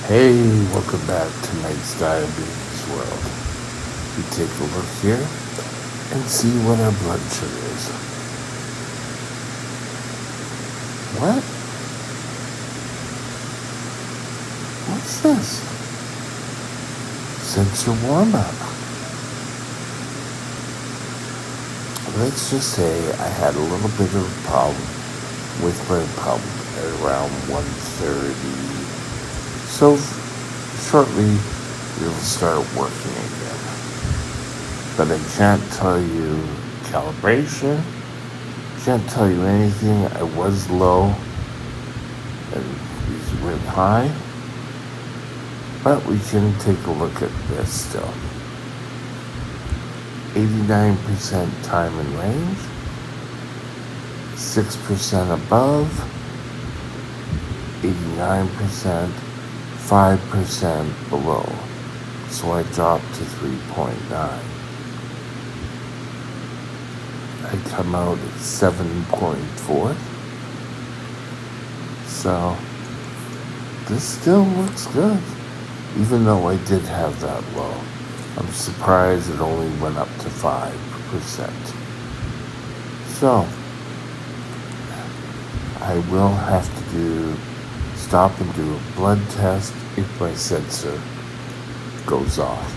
Hey, welcome back to Mike's Diabetes World. We take a look here and see what our blood sugar is. What? What's this? Sensor warm up. Let's just say I had a little bit of a problem with my pump at around 1:30. So shortly it'll start working again. But I can't tell you calibration, can't tell you anything. I was low and these went high. But we can take a look at this still. 89% time in range, 6% above, 89%, 5% below. So I dropped to 3.9. I come out at 7.4. So this still looks good, even though I did have that low. I'm surprised it only went up to 5%. So I will have to stop and do a blood test if my sensor goes off.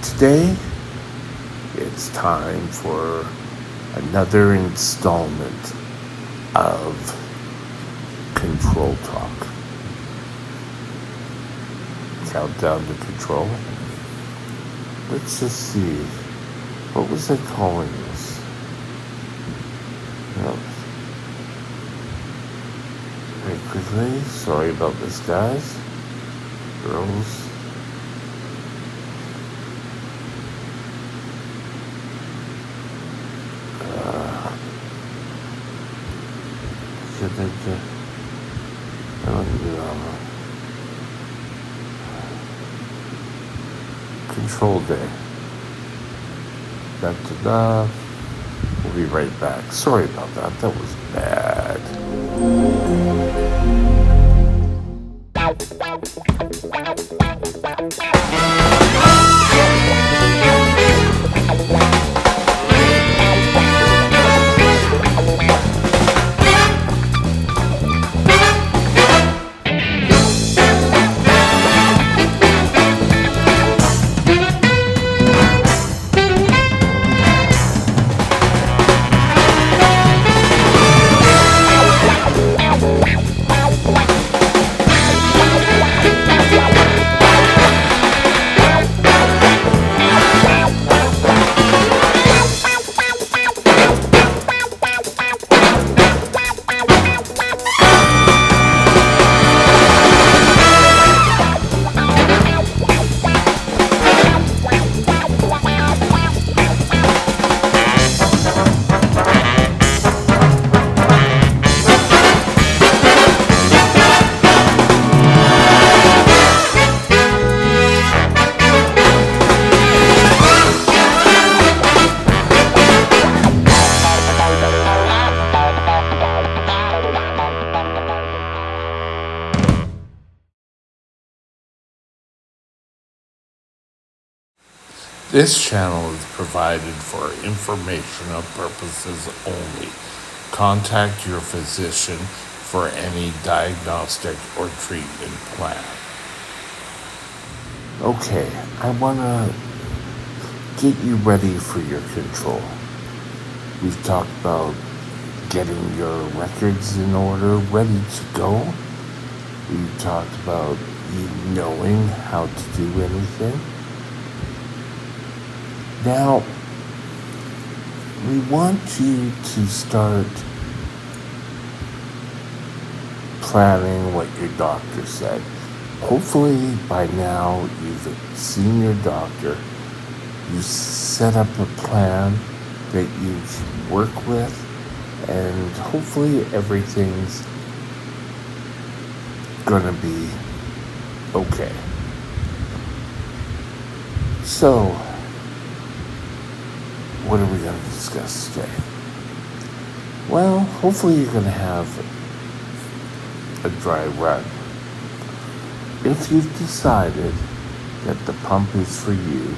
Today, it's time for another installment of Control Talk. Countdown to control. Let's just see. What was I calling this? No. Very quickly. Sorry about this, guys. Girls. I don't do Control day. Da-da-da. We'll be right back. Sorry about that. That was bad. This channel is provided for informational purposes only. Contact your physician for any diagnostic or treatment plan. Okay, I want to get you ready for your control. We've talked about getting your records in order, ready to go. We've talked about you knowing how to do anything. Now, we want you to start planning what your doctor said. Hopefully by now you've seen your doctor, you set up a plan that you can work with, and hopefully everything's gonna be okay. So, what are we going to discuss today? Well, hopefully you're going to have a dry run. If you've decided that the pump is for you,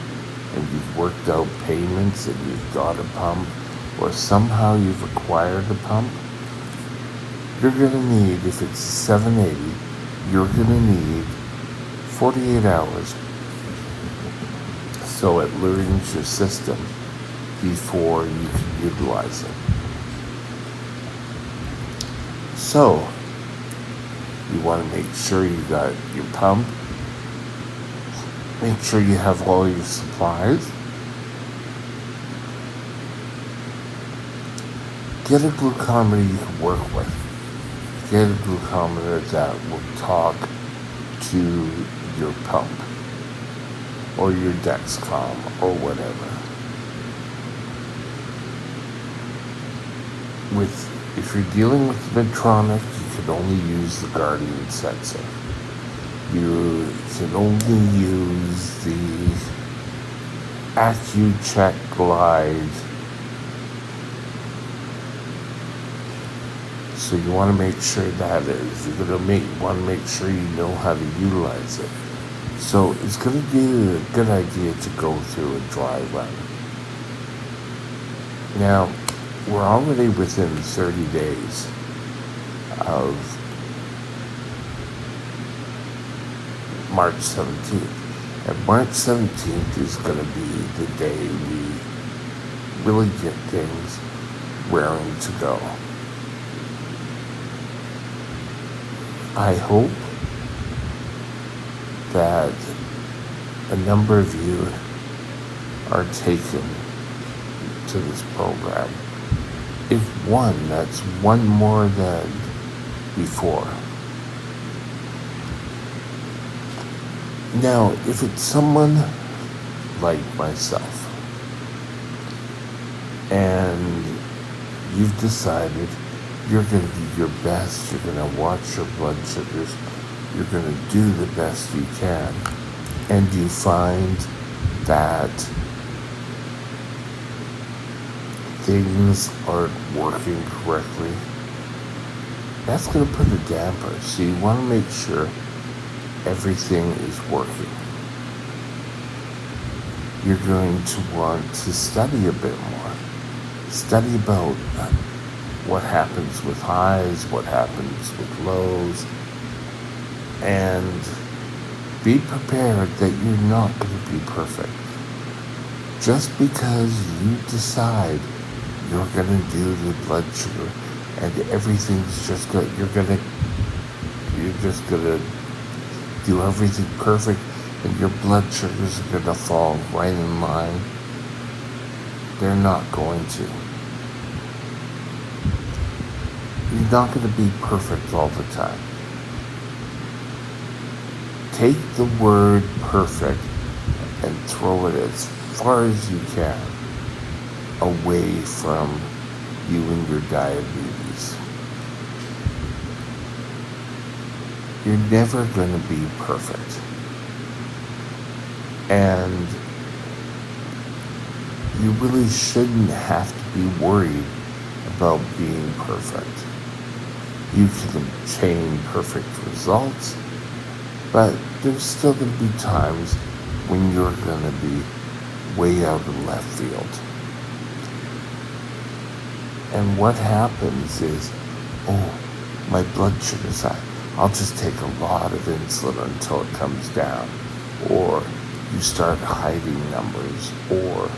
and you've worked out payments and you've got a pump, or somehow you've acquired a pump, you're going to need, if it's a 780, you're going to need 48 hours so it learns your system before you can utilize it. So, you want to make sure you got your pump, make sure you have all your supplies, get a glucometer you can work with. Get a glucometer that will talk to your pump or your Dexcom or whatever. If you're dealing with Medtronic, you can only use the Guardian sensor. You can only use the Accu-Check Glide. So you want to make sure that is. You're going to want to make sure you know how to utilize it. So it's going to be a good idea to go through a dry run. Now, we're already within 30 days of March 17th. And March 17th is going to be the day we really get things raring to go. I hope that a number of you are taken to this program. If one, that's one more than before. Now, if it's someone like myself, and you've decided you're going to do your best, you're going to watch your blood sugars, you're going to do the best you can, and you find that things aren't working correctly, that's going to put a damper. So you want to make sure everything is working. You're going to want to study a bit more. Study about what happens with highs, what happens with lows, and be prepared that you're not going to be perfect. Just because you decide you're going to do the blood sugar and everything's just good, you're just going to do everything perfect and your blood sugars are going to fall right in line. They're not going to. You're not going to be perfect all the time. Take the word perfect and throw it as far as you can away from you and your diabetes. You're never going to be perfect. And you really shouldn't have to be worried about being perfect. You can obtain perfect results, but there's still going to be times when you're going to be way out in left field. And what happens is, my blood sugar's high. I'll just take a lot of insulin until it comes down. Or you start hiding numbers, or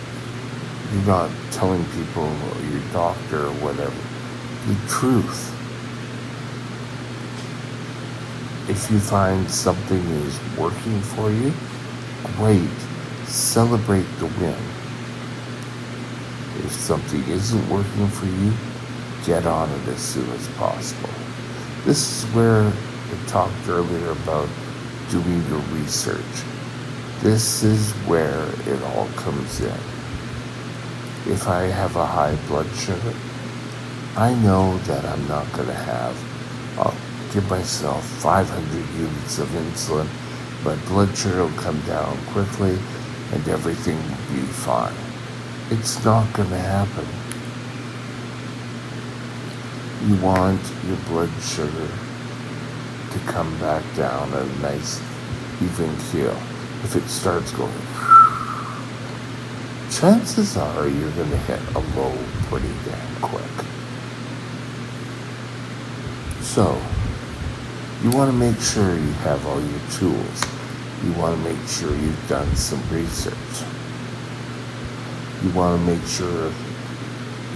you're not telling people or your doctor or whatever the truth. If you find something is working for you, great. Celebrate the win. If something isn't working for you, get on it as soon as possible. This is where I talked earlier about doing your research. This is where it all comes in. If I have a high blood sugar, I know that I'm not going to I'll give myself 500 units of insulin, my blood sugar will come down quickly, and everything will be fine. It's not going to happen. You want your blood sugar to come back down at a nice even keel, if it starts going, chances are you're going to hit a low pretty damn quick. So, you want to make sure you have all your tools. You want to make sure you've done some research. You want to make sure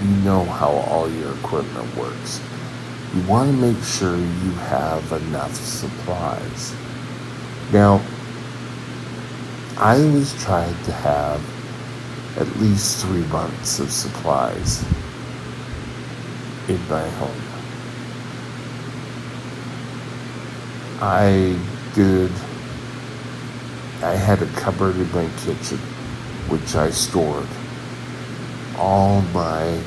you know how all your equipment works. You want to make sure you have enough supplies. Now, I always tried to have at least 3 months of supplies in my home. I had a cupboard in my kitchen which I stored all my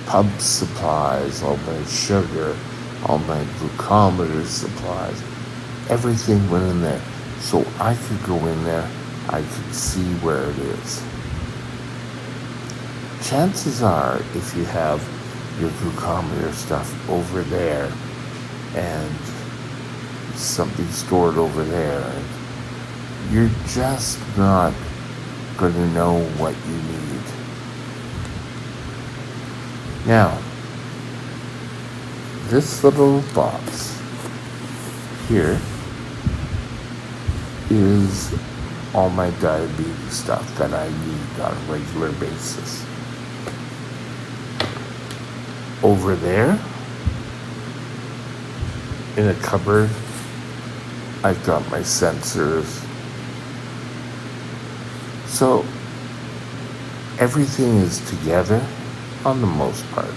pump supplies, all my sugar, all my glucometer supplies. Everything went in there. So I could go in there, I could see where it is. Chances are, if you have your glucometer stuff over there and something stored over there, you're just not going to know what you need. Now, this little box here is all my diabetes stuff that I need on a regular basis. Over there, in a cupboard, I've got my sensors. So, everything is together on the most part.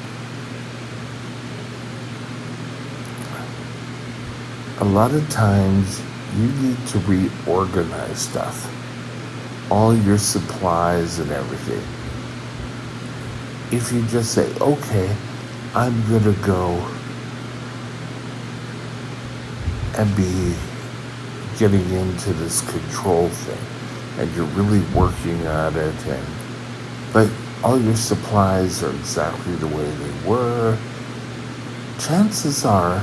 A lot of times, you need to reorganize stuff. All your supplies and everything. If you just say, okay, I'm gonna go and be getting into this control thing, and you're really working at it, but all your supplies are exactly the way they were, chances are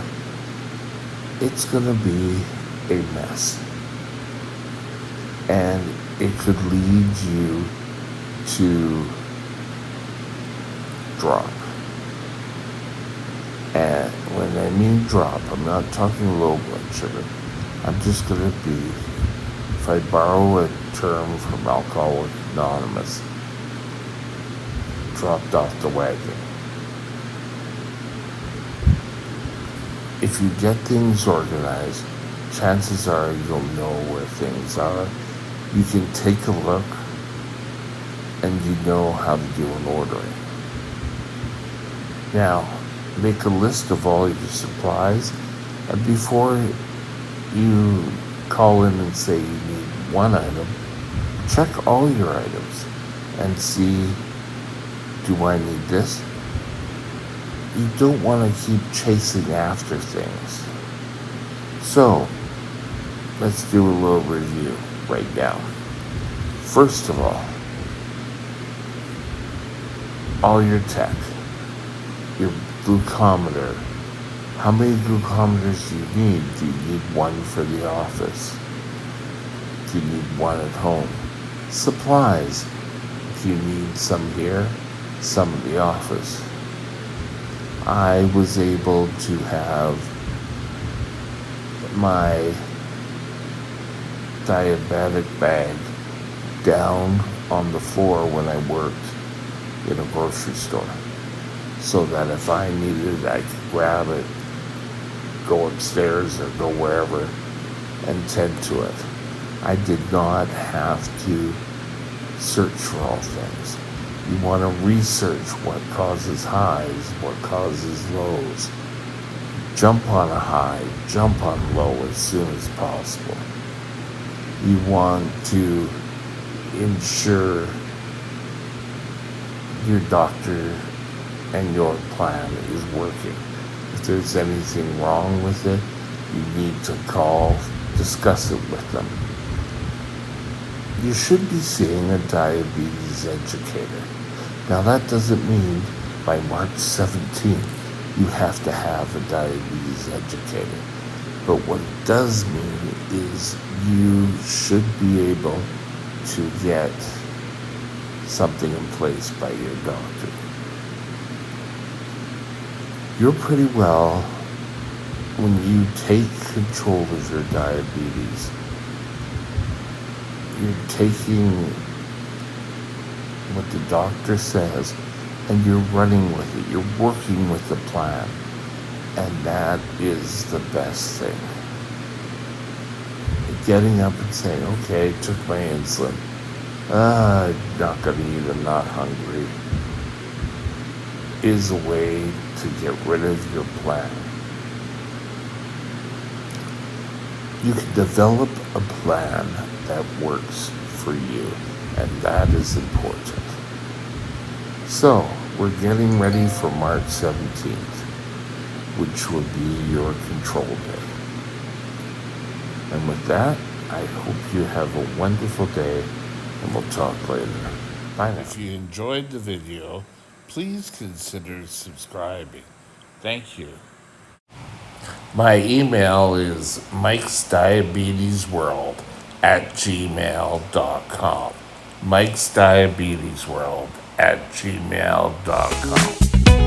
it's gonna be a mess. And it could lead you to drop. And when I mean drop, I'm not talking low blood sugar. I'm just going to be, if I borrow a term from Alcoholics Anonymous, dropped off the wagon. If you get things organized, chances are you'll know where things are. You can take a look and you know how to do an ordering. Now, make a list of all your supplies, and before you call in and say you need one item, check all your items and see, do I need this? You don't want to keep chasing after things. So, let's do a little review right now. First of all your tech, your glucometer. How many glucometers do you need? Do you need one for the office? Do you need one at home? Supplies. Do you need some here, some at the office? I was able to have my diabetic bag down on the floor when I worked in a grocery store, so that if I needed it, I could grab it, go upstairs or go wherever and tend to it. I did not have to search for all things. You want to research what causes highs, what causes lows. Jump on a high, jump on low as soon as possible. You want to ensure your doctor and your plan is working. If there's anything wrong with it, you need to call, discuss it with them. You should be seeing a diabetes educator. Now that doesn't mean by March 17th you have to have a diabetes educator. But what it does mean is you should be able to get something in place by your doctor. You're pretty well when you take control of your diabetes. You're taking what the doctor says and you're running with it. You're working with the plan. And that is the best thing. Getting up and saying, okay, took my insulin. I'm not going to eat, I'm not hungry, is a way to get rid of your plan. You can develop a plan that works for you, and that is important. So, we're getting ready for March 17th, which will be your control day. And with that, I hope you have a wonderful day, and we'll talk later. Bye now. If you enjoyed the video, please consider subscribing. Thank you. My email is mikesdiabetesworld@gmail.com. mikesdiabetesworld@gmail.com.